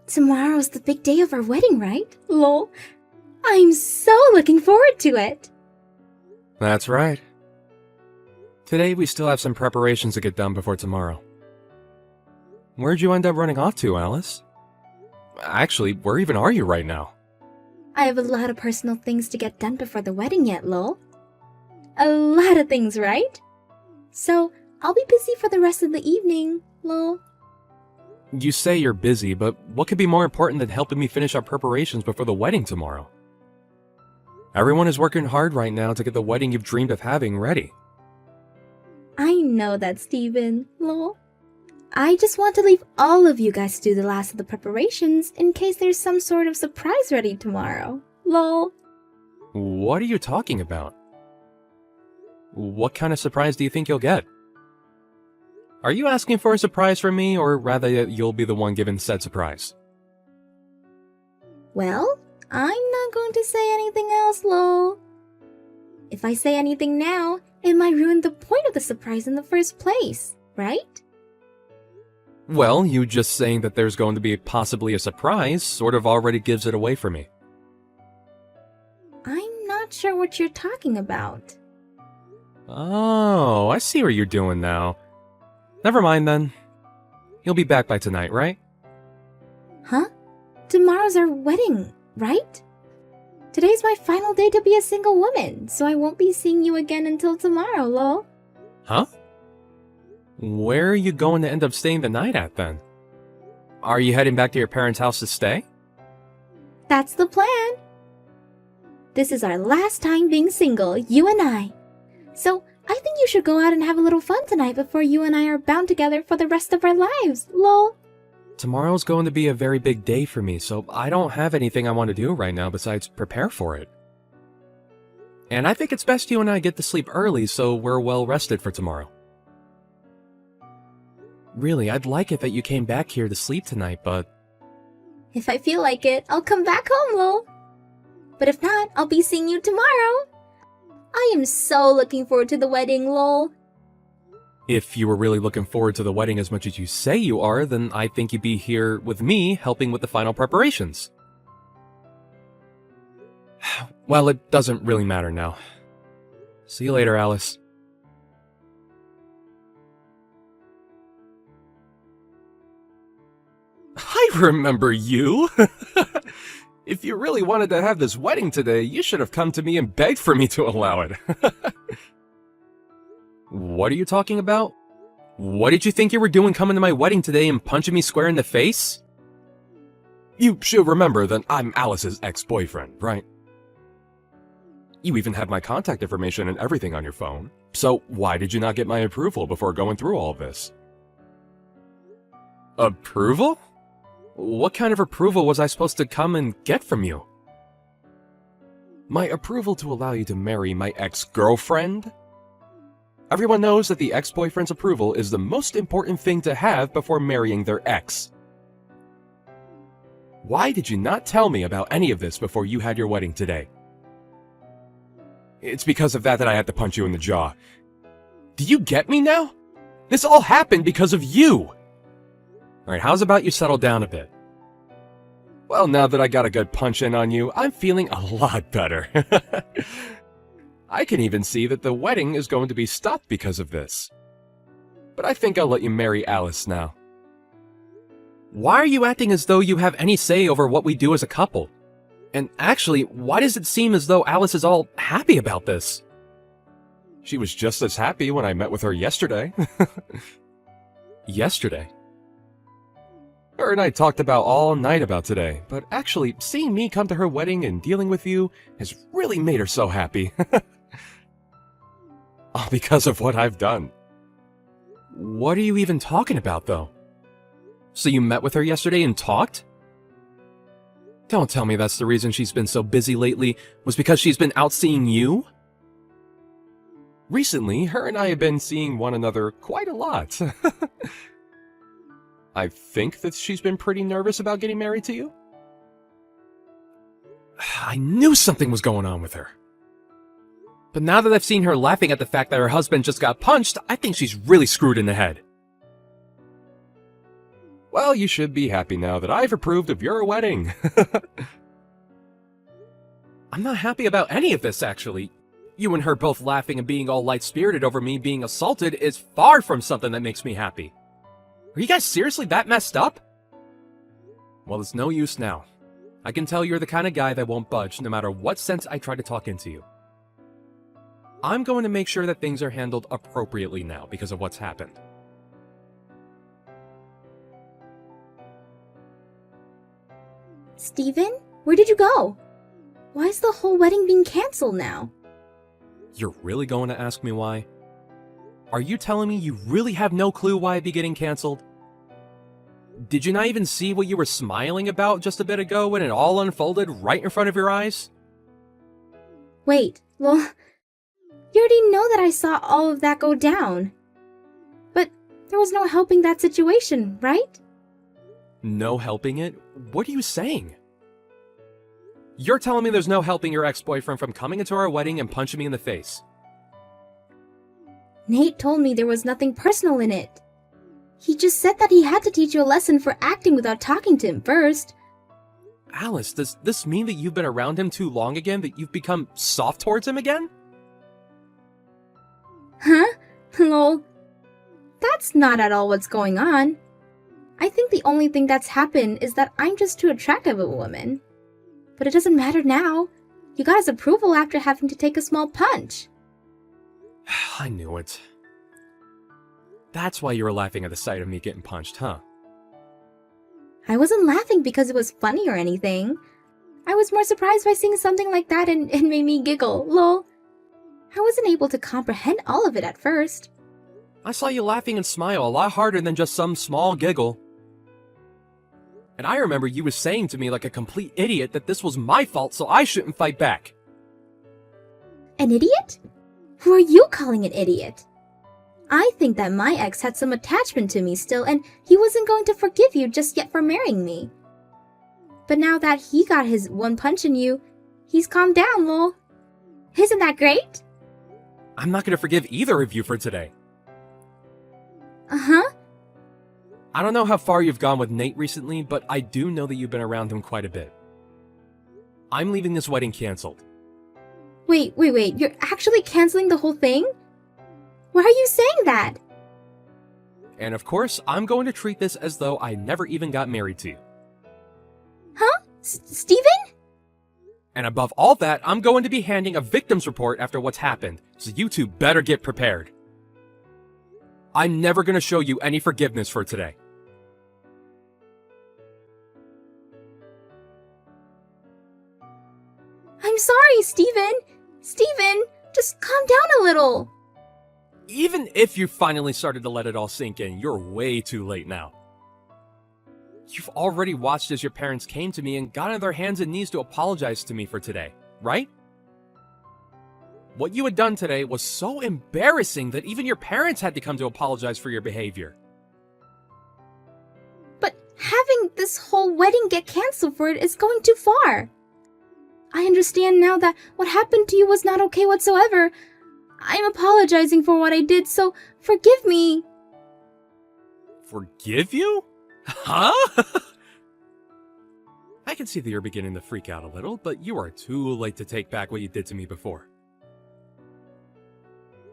Tomorrow's the big day of our wedding, right? Lol. I'm so looking forward to it. That's right. Today we still have some preparations to get done before tomorrow. Where'd you end up running off to, Alice? Actually, where even are you right now? I have a lot of personal things to get done before the wedding yet, lol. A lot of things, right? So, I'll be busy for the rest of the evening, lol. You say you're busy, but what could be more important than helping me finish our preparations before the wedding tomorrow? Everyone is working hard right now to get the wedding you've dreamed of having ready. I know that, Steven, lol. I just want to leave all of you guys to do the last of the preparations in case there's some sort of surprise ready tomorrow, lol. What are you talking about? What kind of surprise do you think you'll get? Are you asking for a surprise from me, or rather that you'll be the one given said surprise? Well, I'm not going to say anything else, lol. If I say anything now, it might ruin the point of the surprise in the first place, right? Well, you just saying that there's going to be possibly a surprise sort of already gives it away for me. I'm not sure what you're talking about. Oh, I see what you're doing now. Never mind then. You'll be back by tonight, right? Huh? Tomorrow's our wedding, right? Today's my final day to be a single woman, so I won't be seeing you again until tomorrow, lol. Huh? Where are you going to end up staying the night at then? Are you heading back to your parents' house to stay? That's the plan. This is our last time being single, you and I. So, I think you should go out and have a little fun tonight before you and I are bound together for the rest of our lives, lol. Tomorrow's going to be a very big day for me, so I don't have anything I want to do right now besides prepare for it. And I think it's best you and I get to sleep early so we're well rested for tomorrow. Really, I'd like it that you came back here to sleep tonight, but... If I feel like it, I'll come back home, lol. But if not, I'll be seeing you tomorrow. I am so looking forward to the wedding, lol. If you were really looking forward to the wedding as much as you say you are, then I think you'd be here with me helping with the final preparations. Well, it doesn't really matter now. See you later, Alice. I remember you! If you really wanted to have this wedding today, you should have come to me and begged for me to allow it. What are you talking about? What did you think you were doing coming to my wedding today and punching me square in the face? You should remember that I'm Alice's ex-boyfriend, right? You even have my contact information and everything on your phone. So why did you not get my approval before going through all of this? Approval? What kind of approval was I supposed to come and get from you? My approval to allow you to marry my ex-girlfriend? Everyone knows that the ex-boyfriend's approval is the most important thing to have before marrying their ex. Why did you not tell me about any of this before you had your wedding today? It's because of that I had to punch you in the jaw. Do you get me now? This all happened because of you! Alright, how's about you settle down a bit? Well, now that I got a good punch in on you, I'm feeling a lot better. I can even see that the wedding is going to be stopped because of this. But I think I'll let you marry Alice now. Why are you acting as though you have any say over what we do as a couple? And actually, why does it seem as though Alice is all happy about this? She was just as happy when I met with her yesterday. Yesterday? Her and I talked about all night about today, but actually, seeing me come to her wedding and dealing with you has really made her so happy. All because of what I've done. What are you even talking about, though? So you met with her yesterday and talked? Don't tell me that's the reason she's been so busy lately, was because she's been out seeing you? Recently, her and I have been seeing one another quite a lot. I think that she's been pretty nervous about getting married to you. I knew something was going on with her. But now that I've seen her laughing at the fact that her husband just got punched, I think she's really screwed in the head. Well, you should be happy now that I've approved of your wedding. I'm not happy about any of this, actually. You and her both laughing and being all light-spirited over me being assaulted is far from something that makes me happy. Are you guys seriously that messed up? Well, it's no use now. I can tell you're the kind of guy that won't budge no matter what sense I try to talk into you. I'm going to make sure that things are handled appropriately now because of what's happened. Steven, where did you go? Why is the whole wedding being canceled now? You're really going to ask me why? Are you telling me you really have no clue why it'd be getting canceled? Did you not even see what you were smiling about just a bit ago when it all unfolded right in front of your eyes? Wait, well, you already know that I saw all of that go down. But there was no helping that situation, right? No helping it? What are you saying? You're telling me there's no helping your ex-boyfriend from coming into our wedding and punching me in the face? Nate told me there was nothing personal in it. He just said that he had to teach you a lesson for acting without talking to him first. Alice, does this mean that you've been around him too long again, that you've become soft towards him again? Huh? Lol. That's not at all what's going on. I think the only thing that's happened is that I'm just too attractive of a woman. But it doesn't matter now. You got his approval after having to take a small punch. I knew it. That's why you were laughing at the sight of me getting punched, huh? I wasn't laughing because it was funny or anything. I was more surprised by seeing something like that and it made me giggle, lol. I wasn't able to comprehend all of it at first. I saw you laughing and smile a lot harder than just some small giggle. And I remember you was saying to me like a complete idiot that this was my fault, so I shouldn't fight back. An idiot? Who are you calling an idiot? I think that my ex had some attachment to me still, and he wasn't going to forgive you just yet for marrying me. But now that he got his one punch in you, he's calmed down, lol. Isn't that great? I'm not gonna forgive either of you for today. Uh-huh. I don't know how far you've gone with Nate recently, but I do know that you've been around him quite a bit. I'm leaving this wedding canceled. Wait, you're actually canceling the whole thing? Why are you saying that? And of course, I'm going to treat this as though I never even got married to you. Huh? Steven? And above all that, I'm going to be handing a victim's report after what's happened, so you two better get prepared. I'm never going to show you any forgiveness for today. I'm sorry, Steven. Steven, just calm down a little. Even if you finally started to let it all sink in, you're way too late now. You've already watched as your parents came to me and got on their hands and knees to apologize to me for today, right? What you had done today was so embarrassing that even your parents had to come to apologize for your behavior. But having this whole wedding get canceled for it is going too far. I understand now that what happened to you was not okay whatsoever. I'm apologizing for what I did, so forgive me. Forgive you? Huh? I can see that you're beginning to freak out a little, but you are too late to take back what you did to me before.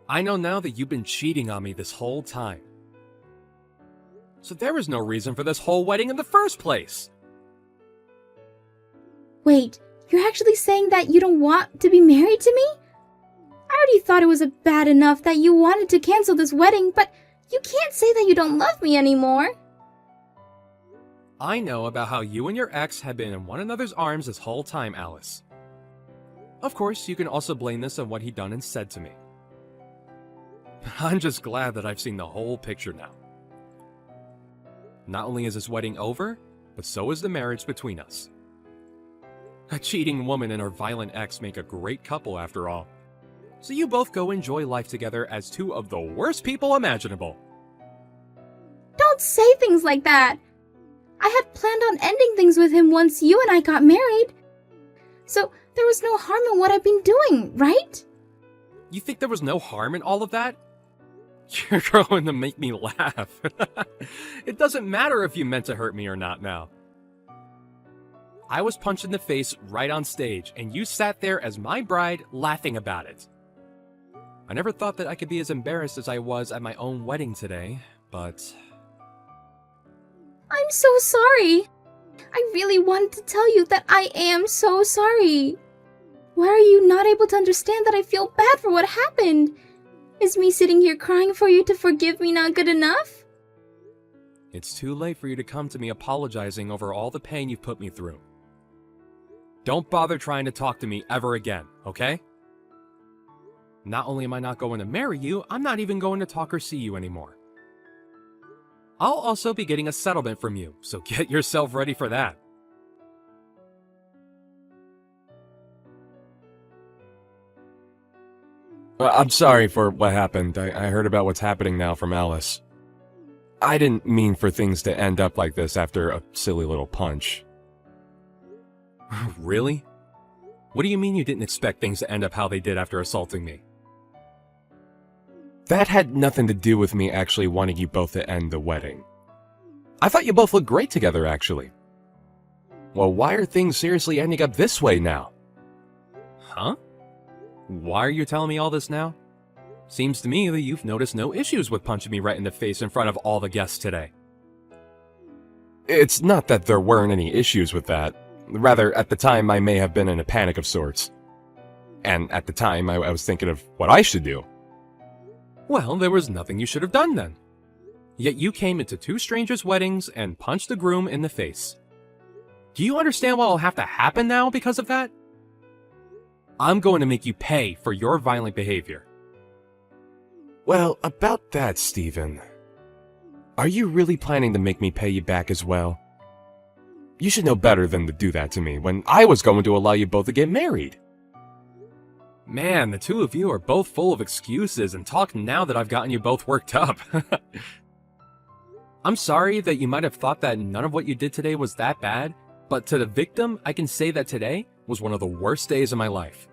I know now that you've been cheating on me this whole time. So there was no reason for this whole wedding in the first place. Wait, you're actually saying that you don't want to be married to me? I already thought it was bad enough that you wanted to cancel this wedding, but you can't say that you don't love me anymore. I know about how you and your ex have been in one another's arms this whole time, Alice. Of course, you can also blame this on what he done and said to me. I'm just glad that I've seen the whole picture now. Not only is this wedding over, but so is the marriage between us. A cheating woman and her violent ex make a great couple after all. So you both go enjoy life together as two of the worst people imaginable. Don't say things like that. I had planned on ending things with him once you and I got married. So there was no harm in what I've been doing, right? You think there was no harm in all of that? You're going to make me laugh. It doesn't matter if you meant to hurt me or not now. I was punched in the face right on stage, and you sat there as my bride laughing about it. I never thought that I could be as embarrassed as I was at my own wedding today, but... I'm so sorry. I really wanted to tell you that I am so sorry. Why are you not able to understand that I feel bad for what happened? Is me sitting here crying for you to forgive me not good enough? It's too late for you to come to me apologizing over all the pain you've put me through. Don't bother trying to talk to me ever again, okay? Not only am I not going to marry you, I'm not even going to talk or see you anymore. I'll also be getting a settlement from you, so get yourself ready for that. I'm sorry for what happened. I heard about what's happening now from Alice. I didn't mean for things to end up like this after a silly little punch. Really? What do you mean you didn't expect things to end up how they did after assaulting me? That had nothing to do with me actually wanting you both to end the wedding. I thought you both looked great together, actually. Well, why are things seriously ending up this way now? Huh? Why are you telling me all this now? Seems to me that you've noticed no issues with punching me right in the face in front of all the guests today. It's not that there weren't any issues with that. Rather, at the time, I may have been in a panic of sorts. And at the time, I was thinking of what I should do. Well, there was nothing you should have done then. Yet you came into two strangers' weddings and punched the groom in the face. Do you understand what will have to happen now because of that? I'm going to make you pay for your violent behavior. Well, about that, Stephen. Are you really planning to make me pay you back as well? You should know better than to do that to me when I was going to allow you both to get married. Man, the two of you are both full of excuses and talk now that I've gotten you both worked up. I'm sorry that you might have thought that none of what you did today was that bad, but to the victim, I can say that today was one of the worst days of my life.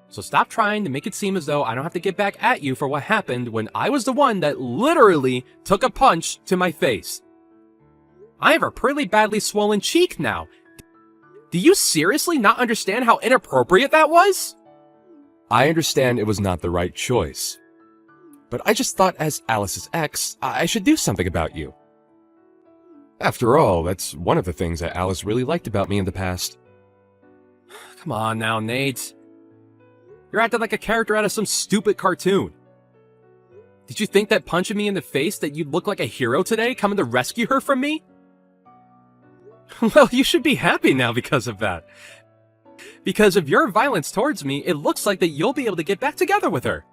So stop trying to make it seem as though I don't have to get back at you for what happened when I was the one that literally took a punch to my face. I have a pretty badly swollen cheek now. Do you seriously not understand how inappropriate that was? I understand it was not the right choice. But I just thought as Alice's ex, I should do something about you. After all, that's one of the things that Alice really liked about me in the past. Come on now, Nate. You're acting like a character out of some stupid cartoon. Did you think that punching me in the face that you'd look like a hero today, coming to rescue her from me? Well, you should be happy now because of that. Because of your violence towards me, it looks like that you'll be able to get back together with her.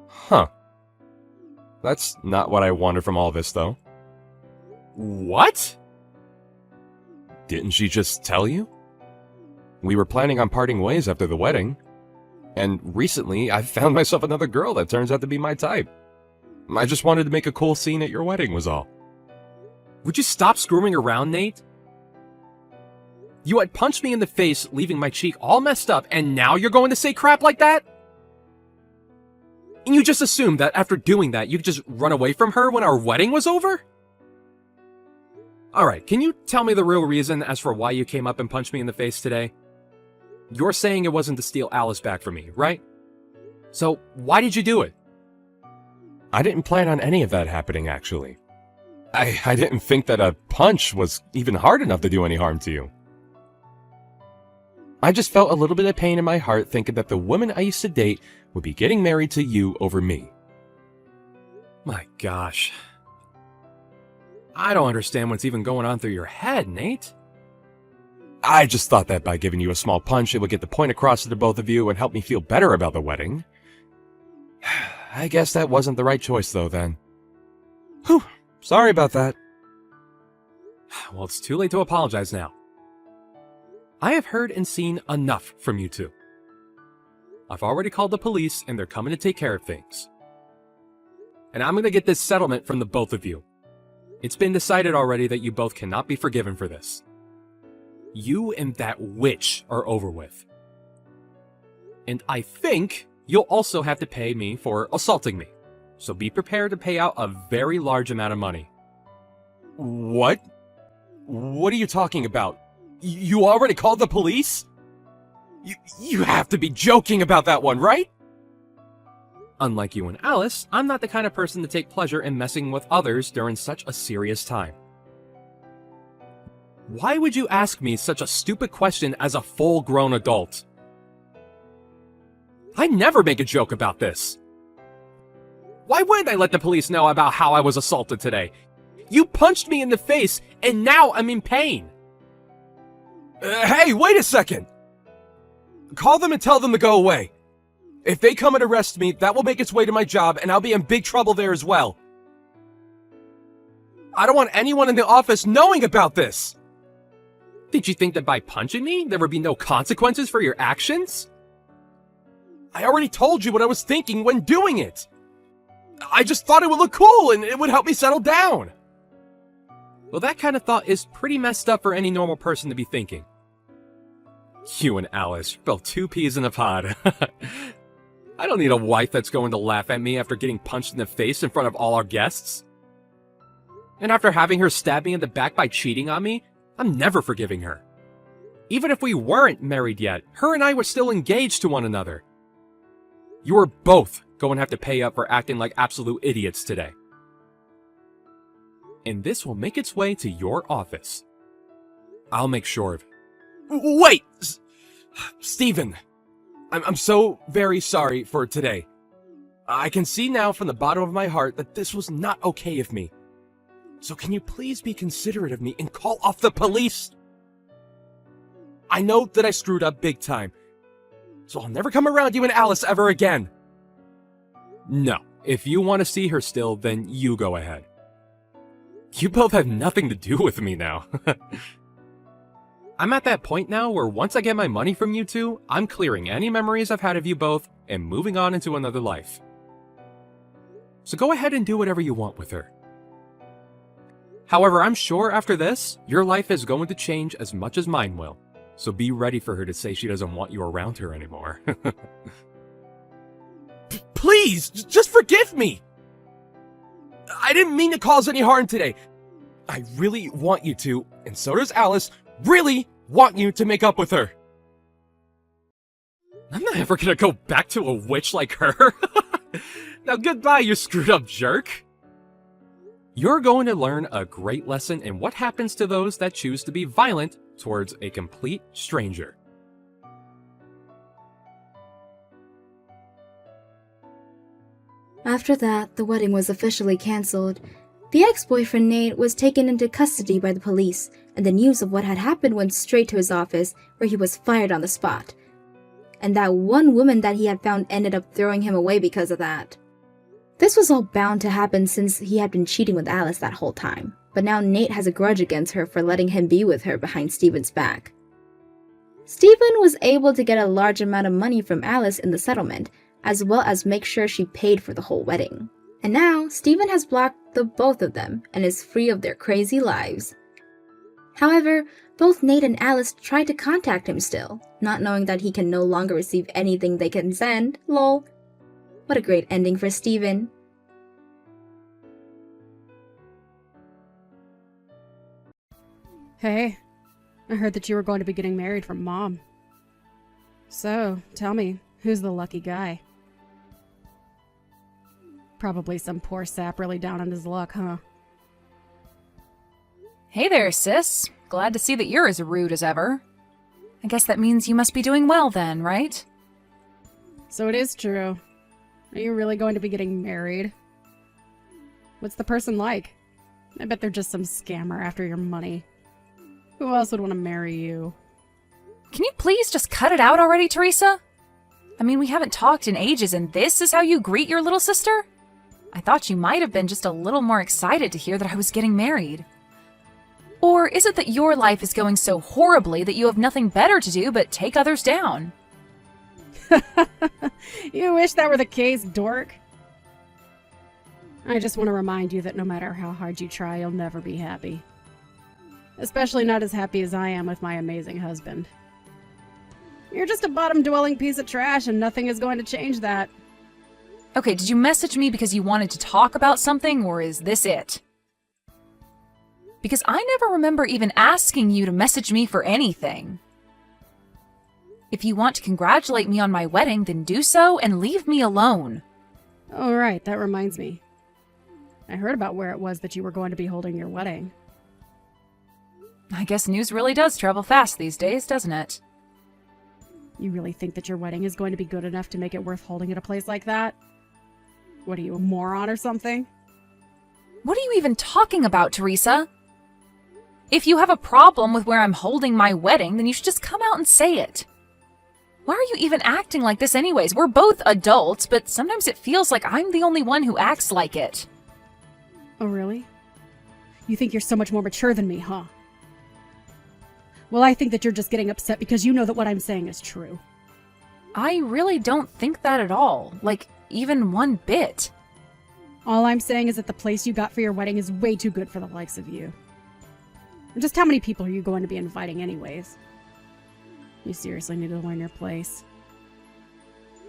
Huh. That's not what I wanted from all this, though. What? Didn't she just tell you? We were planning on parting ways after the wedding. And recently, I found myself another girl that turns out to be my type. I just wanted to make a cool scene at your wedding was all. Would you stop screwing around, Nate? You had punched me in the face, leaving my cheek all messed up, and now you're going to say crap like that? And you just assumed that after doing that, you could just run away from her when our wedding was over? Alright, can you tell me the real reason as for why you came up and punched me in the face today? You're saying it wasn't to steal Alice back from me, right? So, why did you do it? I didn't plan on any of that happening, actually. I didn't think that a punch was even hard enough to do any harm to you. I just felt a little bit of pain in my heart thinking that the woman I used to date would be getting married to you over me. My gosh. I don't understand what's even going on through your head, Nate. I just thought that by giving you a small punch, it would get the point across to the both of you and help me feel better about the wedding. I guess that wasn't the right choice, though, then. Whew, sorry about that. Well, it's too late to apologize now. I have heard and seen enough from you two. I've already called the police, and they're coming to take care of things. And I'm going to get this settlement from the both of you. It's been decided already that you both cannot be forgiven for this. You and that witch are over with. And I think you'll also have to pay me for assaulting me. So be prepared to pay out a very large amount of money. What? What are you talking about? You already called the police? You have to be joking about that one, right? Unlike you and Alice, I'm not the kind of person to take pleasure in messing with others during such a serious time. Why would you ask me such a stupid question as a full-grown adult? I never make a joke about this. Why wouldn't I let the police know about how I was assaulted today? You punched me in the face, and now I'm in pain. Hey, wait a second! Call them and tell them to go away. If they come and arrest me, that will make its way to my job, and I'll be in big trouble there as well. I don't want anyone in the office knowing about this! Did you think that by punching me, there would be no consequences for your actions? I already told you what I was thinking when doing it! I just thought it would look cool, and it would help me settle down! Well, that kind of thought is pretty messed up for any normal person to be thinking. You and Alice, you're both two peas in a pod. I don't need a wife that's going to laugh at me after getting punched in the face in front of all our guests. And after having her stab me in the back by cheating on me, I'm never forgiving her. Even if we weren't married yet, her and I were still engaged to one another. You are both going to have to pay up for acting like absolute idiots today. And this will make its way to your office. I'll make sure of it. Wait! Steven, I'm so very sorry for today. I can see now from the bottom of my heart that this was not okay of me. So can you please be considerate of me and call off the police? I know that I screwed up big time, so I'll never come around you and Alice ever again. No, if you want to see her still, then you go ahead. You both have nothing to do with me now. I'm at that point now where once I get my money from you two, I'm clearing any memories I've had of you both and moving on into another life. So go ahead and do whatever you want with her. However, I'm sure after this, your life is going to change as much as mine will. So be ready for her to say she doesn't want you around her anymore. Please, just forgive me! I didn't mean to cause any harm today. I really want you to, and so does Alice, really want you to make up with her. I'm not ever gonna go back to a witch like her. Now goodbye, you screwed up jerk. You're going to learn a great lesson in what happens to those that choose to be violent towards a complete stranger. After that, the wedding was officially cancelled. The ex-boyfriend Nate was taken into custody by the police, and the news of what had happened went straight to his office, where he was fired on the spot. And that one woman that he had found ended up throwing him away because of that. This was all bound to happen since he had been cheating with Alice that whole time, but now Nate has a grudge against her for letting him be with her behind Steven's back. Steven was able to get a large amount of money from Alice in the settlement, as well as make sure she paid for the whole wedding. And now, Steven has blocked the both of them and is free of their crazy lives. However, both Nate and Alice tried to contact him still, not knowing that he can no longer receive anything they can send, lol. What a great ending for Steven. Hey, I heard that you were going to be getting married from Mom. So, tell me, who's the lucky guy? Probably some poor sap really down on his luck, huh? Hey there, sis. Glad to see that you're as rude as ever. I guess that means you must be doing well then, right? So it is true. Are you really going to be getting married? What's the person like? I bet they're just some scammer after your money. Who else would want to marry you? Can you please just cut it out already, Teresa? I mean, we haven't talked in ages and this is how you greet your little sister? I thought you might have been just a little more excited to hear that I was getting married. Or is it that your life is going so horribly that you have nothing better to do but take others down? You wish that were the case, dork. I just want to remind you that no matter how hard you try, you'll never be happy. Especially not as happy as I am with my amazing husband. You're just a bottom-dwelling piece of trash, and nothing is going to change that. Okay, did you message me because you wanted to talk about something, or is this it? Because I never remember even asking you to message me for anything. If you want to congratulate me on my wedding, then do so and leave me alone. Oh, right, that reminds me. I heard about where it was that you were going to be holding your wedding. I guess news really does travel fast these days, doesn't it? You really think that your wedding is going to be good enough to make it worth holding at a place like that? What are you, a moron or something? What are you even talking about, Teresa? If you have a problem with where I'm holding my wedding, then you should just come out and say it. Why are you even acting like this anyways? We're both adults, but sometimes it feels like I'm the only one who acts like it. Oh, really? You think you're so much more mature than me, huh? Well, I think that you're just getting upset because you know that what I'm saying is true. I really don't think that at all. Like, even one bit. All I'm saying is that the place you got for your wedding is way too good for the likes of you. And just how many people are you going to be inviting anyways? You seriously need to learn your place.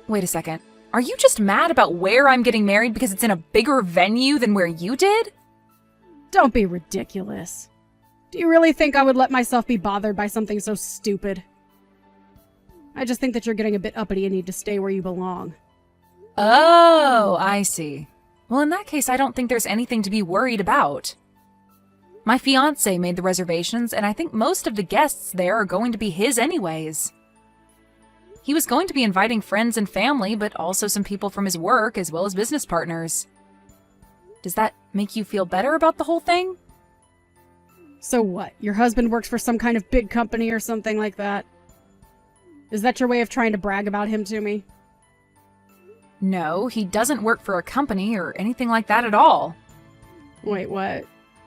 Wait a second. Are you just mad about where I'm getting married because it's in a bigger venue than where you did? Don't be ridiculous. Do you really think I would let myself be bothered by something so stupid? I just think that you're getting a bit uppity and need to stay where you belong. Oh, I see. Well, in that case, I don't think there's anything to be worried about. My fiancé made the reservations, and I think most of the guests there are going to be his anyways. He was going to be inviting friends and family, but also some people from his work as well as business partners. Does that make you feel better about the whole thing? So what? Your husband works for some kind of big company or something like that? Is that your way of trying to brag about him to me? No, he doesn't work for a company or anything like that at all. Wait, what?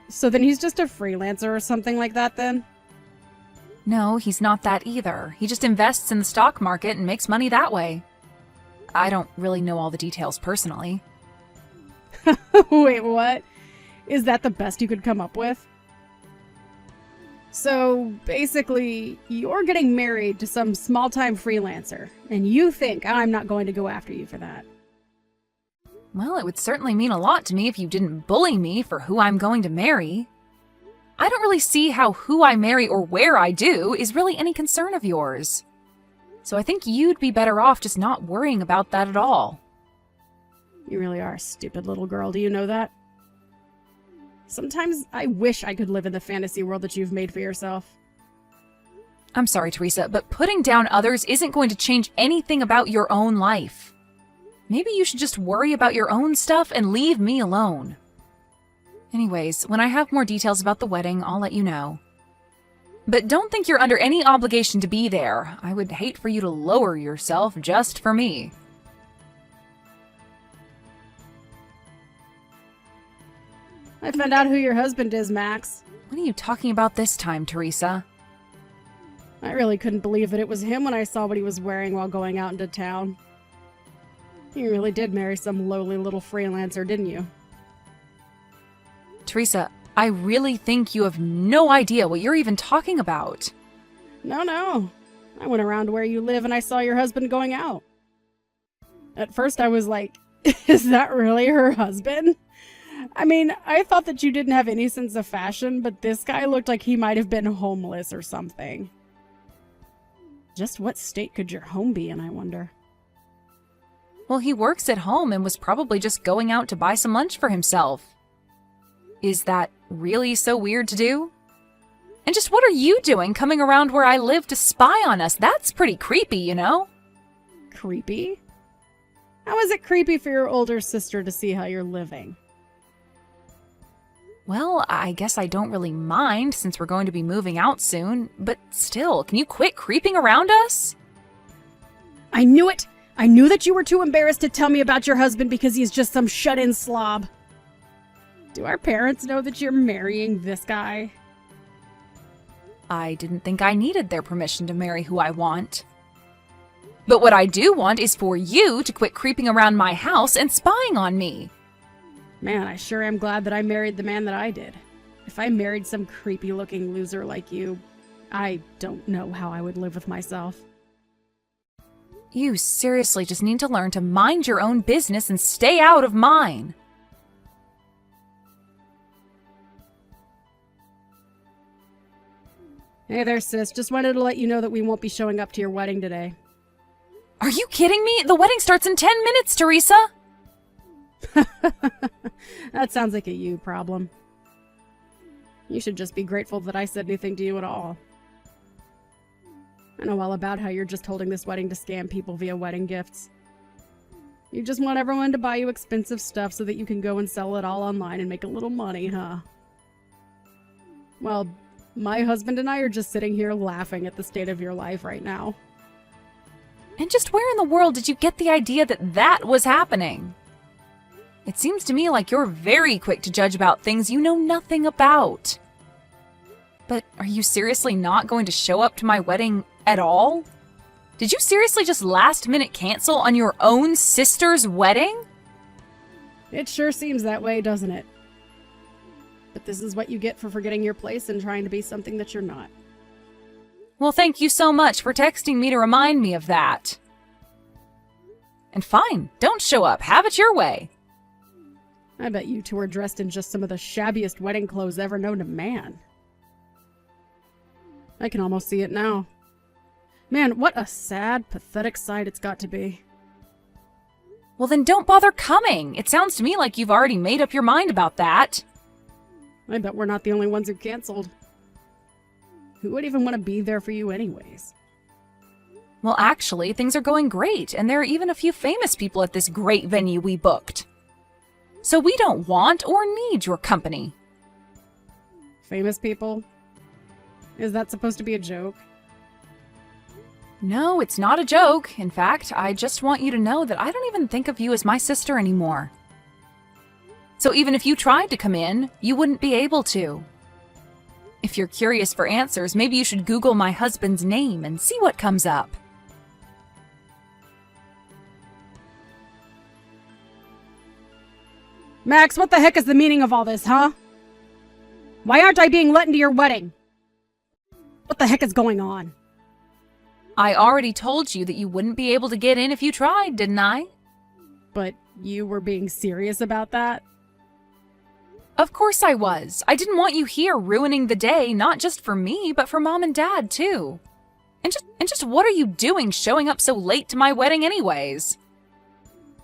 So then he's just a freelancer or something like that then? No, he's not that either. He just invests in the stock market and makes money that way. I don't really know all the details personally. Wait, what? Is that the best you could come up with? So, basically, you're getting married to some small-time freelancer, and you think I'm not going to go after you for that. Well, it would certainly mean a lot to me if you didn't bully me for who I'm going to marry. I don't really see how who I marry or where I do is really any concern of yours. So I think you'd be better off just not worrying about that at all. You really are a stupid little girl, do you know that? Sometimes I wish I could live in the fantasy world that you've made for yourself. I'm sorry, Teresa, but putting down others isn't going to change anything about your own life. Maybe you should just worry about your own stuff and leave me alone. Anyways, when I have more details about the wedding, I'll let you know. But don't think you're under any obligation to be there. I would hate for you to lower yourself just for me. I found out who your husband is, Max. What are you talking about this time, Teresa? I really couldn't believe that it was him when I saw what he was wearing while going out into town. You really did marry some lowly little freelancer, didn't you? Teresa, I really think you have no idea what you're even talking about. No. I went around to where you live and I saw your husband going out. At first I was like, is that really her husband? I mean, I thought that you didn't have any sense of fashion, but this guy looked like he might have been homeless or something. Just what state could your home be in, I wonder? Well, he works at home and was probably just going out to buy some lunch for himself. Is that really so weird to do? And just what are you doing coming around where I live to spy on us? That's pretty creepy, you know? Creepy? How is it creepy for your older sister to see how you're living? Well, I guess I don't really mind since we're going to be moving out soon, but still, can you quit creeping around us? I knew it! I knew that you were too embarrassed to tell me about your husband because he's just some shut-in slob. Do our parents know that you're marrying this guy? I didn't think I needed their permission to marry who I want. But what I do want is for you to quit creeping around my house and spying on me. Man, I sure am glad that I married the man that I did. If I married some creepy-looking loser like you, I don't know how I would live with myself. You seriously just need to learn to mind your own business and stay out of mine. Hey there, sis. Just wanted to let you know that we won't be showing up to your wedding today. Are you kidding me? The wedding starts in 10 minutes, Teresa! That sounds like a you problem. You should just be grateful that I said anything to you at all. I know all about how you're just holding this wedding to scam people via wedding gifts. You just want everyone to buy you expensive stuff so that you can go and sell it all online and make a little money, huh? Well, my husband and I are just sitting here laughing at the state of your life right now. And just where in the world did you get the idea that that was happening? It seems to me like you're very quick to judge about things you know nothing about. But are you seriously not going to show up to my wedding at all? Did you seriously just last minute cancel on your own sister's wedding? It sure seems that way, doesn't it? But this is what you get for forgetting your place and trying to be something that you're not. Well, thank you so much for texting me to remind me of that. And fine, don't show up. Have it your way. I bet you two are dressed in just some of the shabbiest wedding clothes ever known to man. I can almost see it now. Man, what a sad, pathetic sight it's got to be. Well, then don't bother coming. It sounds to me like you've already made up your mind about that. I bet we're not the only ones who canceled. Who would even want to be there for you anyways? Well, actually, things are going great, and there are even a few famous people at this great venue we booked. So we don't want or need your company. Famous people? Is that supposed to be a joke? No, it's not a joke. In fact, I just want you to know that I don't even think of you as my sister anymore. So even if you tried to come in, you wouldn't be able to. If you're curious for answers, maybe you should Google my husband's name and see what comes up. Max, what the heck is the meaning of all this, huh? Why aren't I being let into your wedding? What the heck is going on? I already told you that you wouldn't be able to get in if you tried, didn't I? But you were being serious about that? Of course I was. I didn't want you here ruining the day, not just for me, but for Mom and Dad, too. And just what are you doing showing up so late to my wedding anyways?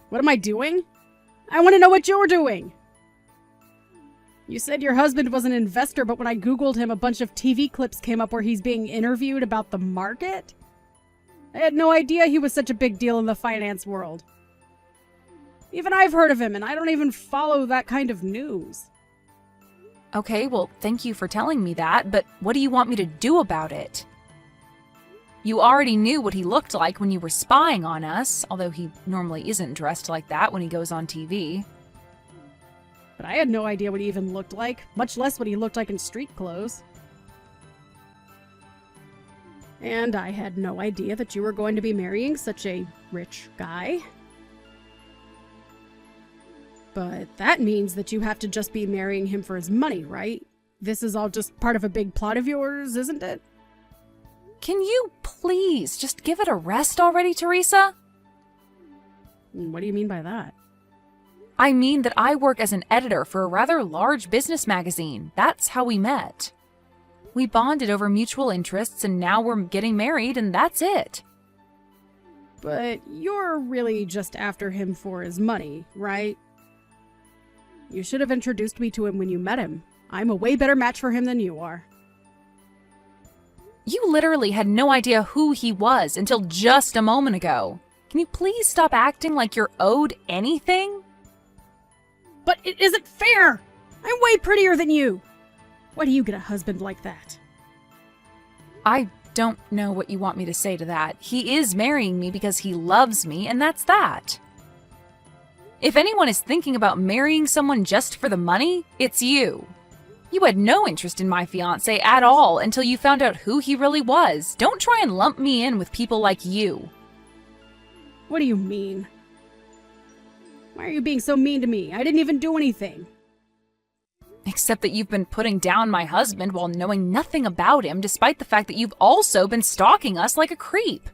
What am I doing? I want to know what you're doing! You said your husband was an investor, but when I Googled him, a bunch of TV clips came up where he's being interviewed about the market? I had no idea he was such a big deal in the finance world. Even I've heard of him, and I don't even follow that kind of news. Okay, well, thank you for telling me that, but what do you want me to do about it? You already knew what he looked like when you were spying on us, although he normally isn't dressed like that when he goes on TV. But I had no idea what he even looked like, much less what he looked like in street clothes. And I had no idea that you were going to be marrying such a rich guy. But that means that you have to just be marrying him for his money, right? This is all just part of a big plot of yours, isn't it? Can you please just give it a rest already, Teresa? What do you mean by that? I mean that I work as an editor for a rather large business magazine. That's how we met. We bonded over mutual interests, and now we're getting married, and that's it. But you're really just after him for his money, right? You should have introduced me to him when you met him. I'm a way better match for him than you are. You literally had no idea who he was until just a moment ago. Can you please stop acting like you're owed anything? But it isn't fair! I'm way prettier than you! Why do you get a husband like that? I don't know what you want me to say to that. He is marrying me because he loves me, and that's that. If anyone is thinking about marrying someone just for the money, it's you. You had no interest in my fiancé at all until you found out who he really was. Don't try and lump me in with people like you. What do you mean? Why are you being so mean to me? I didn't even do anything. Except that you've been putting down my husband while knowing nothing about him, despite the fact that you've also been stalking us like a creep.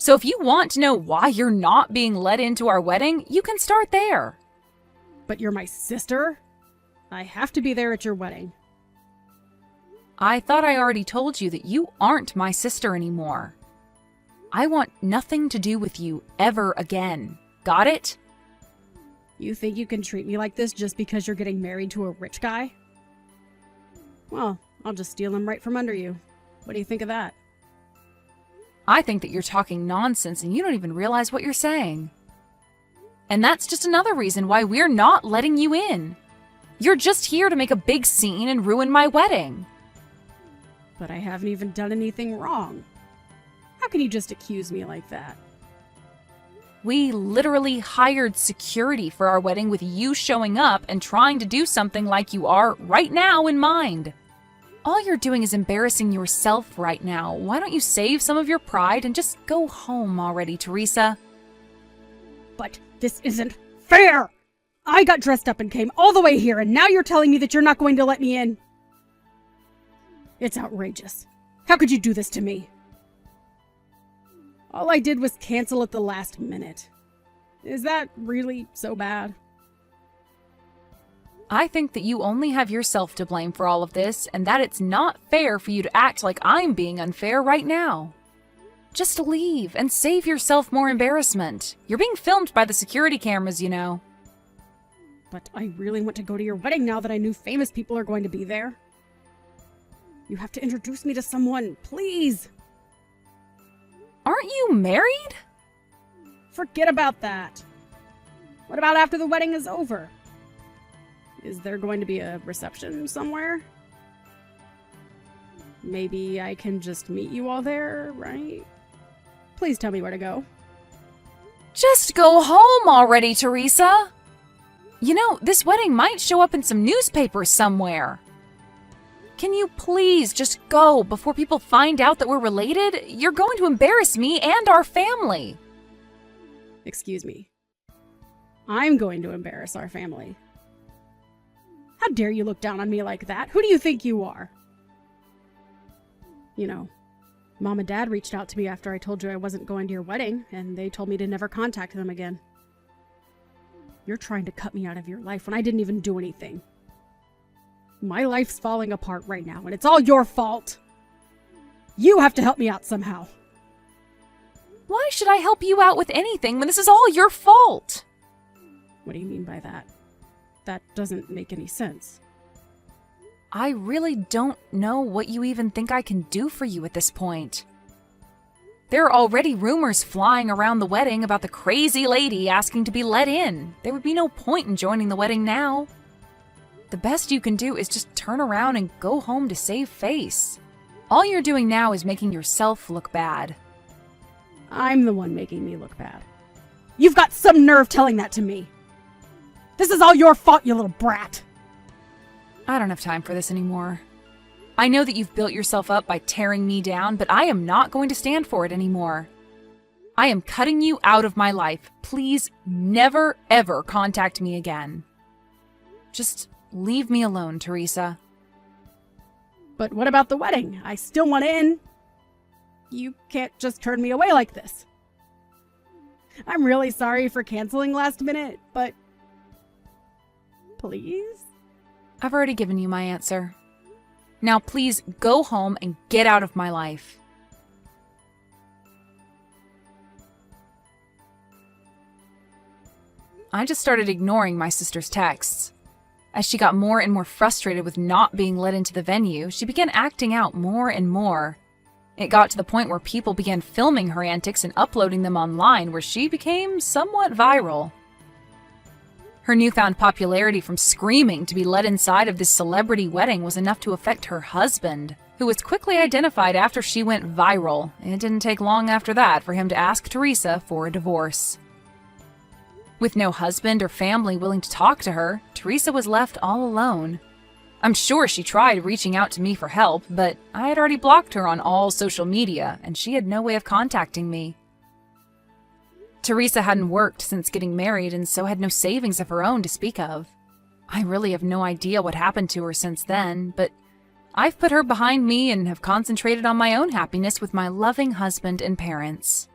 So if you want to know why you're not being let into our wedding, you can start there. But you're my sister? I have to be there at your wedding. I thought I already told you that you aren't my sister anymore. I want nothing to do with you ever again. Got it? You think you can treat me like this just because you're getting married to a rich guy? Well, I'll just steal him right from under you. What do you think of that? I think that you're talking nonsense and you don't even realize what you're saying. And that's just another reason why we're not letting you in. You're just here to make a big scene and ruin my wedding. But I haven't even done anything wrong. How can you just accuse me like that? We literally hired security for our wedding with you showing up and trying to do something like you are right now in mind. All you're doing is embarrassing yourself right now. Why don't you save some of your pride and just go home already, Teresa? But this isn't fair! I got dressed up and came all the way here, and now you're telling me that you're not going to let me in? It's outrageous. How could you do this to me? All I did was cancel at the last minute. Is that really so bad? I think that you only have yourself to blame for all of this, and that it's not fair for you to act like I'm being unfair right now. Just leave and save yourself more embarrassment. You're being filmed by the security cameras, you know. But I really want to go to your wedding now that I knew famous people are going to be there. You have to introduce me to someone, please! Aren't you married? Forget about that. What about after the wedding is over? Is there going to be a reception somewhere? Maybe I can just meet you all there, right? Please tell me where to go. Just go home already, Teresa! You know, this wedding might show up in some newspapers somewhere. Can you please just go before people find out that we're related? You're going to embarrass me and our family. Excuse me. I'm going to embarrass our family. How dare you look down on me like that? Who do you think you are? You know, Mom and Dad reached out to me after I told you I wasn't going to your wedding, and they told me to never contact them again. You're trying to cut me out of your life when I didn't even do anything. My life's falling apart right now, and it's all your fault. You have to help me out somehow. Why should I help you out with anything when this is all your fault? What do you mean by that? That doesn't make any sense. I really don't know what you even think I can do for you at this point. There are already rumors flying around the wedding about the crazy lady asking to be let in. There would be no point in joining the wedding now. The best you can do is just turn around and go home to save face. All you're doing now is making yourself look bad. I'm the one making me look bad. You've got some nerve telling that to me. This is all your fault, you little brat. I don't have time for this anymore. I know that you've built yourself up by tearing me down, but I am not going to stand for it anymore. I am cutting you out of my life. Please never, ever contact me again. Just leave me alone, Teresa. But what about the wedding? I still want in. You can't just turn me away like this. I'm really sorry for canceling last minute, but please? I've already given you my answer. Now please go home and get out of my life. I just started ignoring my sister's texts. As she got more and more frustrated with not being let into the venue, she began acting out more and more. It got to the point where people began filming her antics and uploading them online, where she became somewhat viral. Her newfound popularity from screaming to be let inside of this celebrity wedding was enough to affect her husband, who was quickly identified after she went viral. It didn't take long after that for him to ask Teresa for a divorce. With no husband or family willing to talk to her, Teresa was left all alone. I'm sure she tried reaching out to me for help, but I had already blocked her on all social media, and she had no way of contacting me. Teresa hadn't worked since getting married and so had no savings of her own to speak of. I really have no idea what happened to her since then, but I've put her behind me and have concentrated on my own happiness with my loving husband and parents.